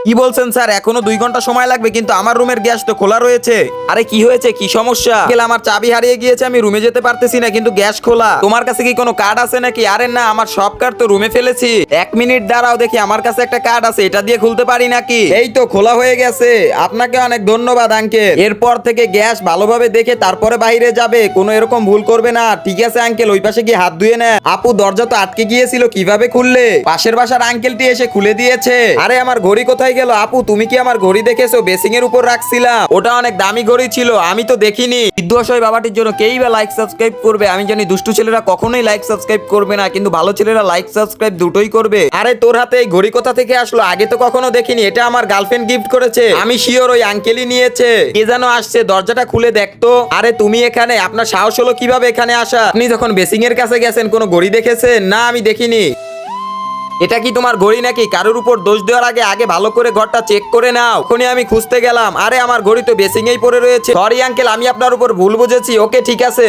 কি বলছেন স্যার? এখনো 2 ঘন্টা সময় লাগবে, কিন্তু আমার রুমের গ্যাস তো খোলা রয়েছে। আরে কি হয়েছে, কি সমস্যা? আঙ্কেল, আমার চাবি হারিয়ে গিয়েছে, আমি রুমে যেতে পারতেছি না, কিন্তু গ্যাস খোলা। তোমার কাছে কি কোনো কার্ড আছে নাকি? আরে না, আমার সব কার্ড তো রুমে ফেলেছি। 1 মিনিট দাঁড়াও, দেখি আমার কাছে একটা কার্ড আছে, এটা দিয়ে খুলতে পারি নাকি। এই তো খোলা হয়ে গেছে। আপনাকে অনেক ধন্যবাদ আঙ্কেল। এরপর থেকে গ্যাস ভালোভাবে দেখে তারপরে বাইরে যাবে, কোনো এরকম ভুল করবে না, ঠিক আছে আঙ্কেল? ওই পাশে কি হাত ধুয়ে না। আপু, দরজা তো আটকে গিয়েছিল, কিভাবে খুললে? পাশের বাসার আঙ্কেলটি এসে খুলে দিয়েছে। আরে আমার ঘড়ি কোথায় গেল? আপু, তুমি কি আমার ঘড়ি দেখেছো? বেসিং এর উপর রাখছিলাম, ওটা অনেক দামি ঘড়ি ছিল, আমি তো দেখিনি। বৃদ্ধ অসহায় বাবাটির জন্য কেই বা লাইক সাবস্ক্রাইব করবে? আমি জানি দুষ্টু ছেলেরা কখনোই লাইক সাবস্ক্রাইব করবে না, কিন্তু ভালো ছেলেরা লাইক সাবস্ক্রাইব দুটোই করবে। আরে তোর হাতে এই ঘড়ি কোথা থেকে আসলো? আগে তো কখনো দেখিনি। এটা আমার গার্লফ্রেন্ড গিফট করেছে, আমি শিওর ওই আঙ্কেলই নিয়েছে। কে যেন আসছে, দরজাটা খুলে দেখতো। আরে তুমি এখানে? আপনার সাহস হলো কিভাবে এখানে আসা? আপনি যখন বেসিং এর কাছে গেছেন কোনো ঘড়ি দেখেছেন? না, আমি দেখিনি। এটা কি তোমার ঘড়ি নাকি? কারোর উপর দোষ দেওয়ার আগে আগে ভালো করে ঘরটা চেক করে নাও। ওখানে আমি খুঁজতে গেলাম, আরে আমার ঘড়ি তো বেসিং এই পড়ে রয়েছে। সরি আঙ্কেল, আমি আপনার উপর ভুল বুঝেছি। ওকে, ঠিক আছে।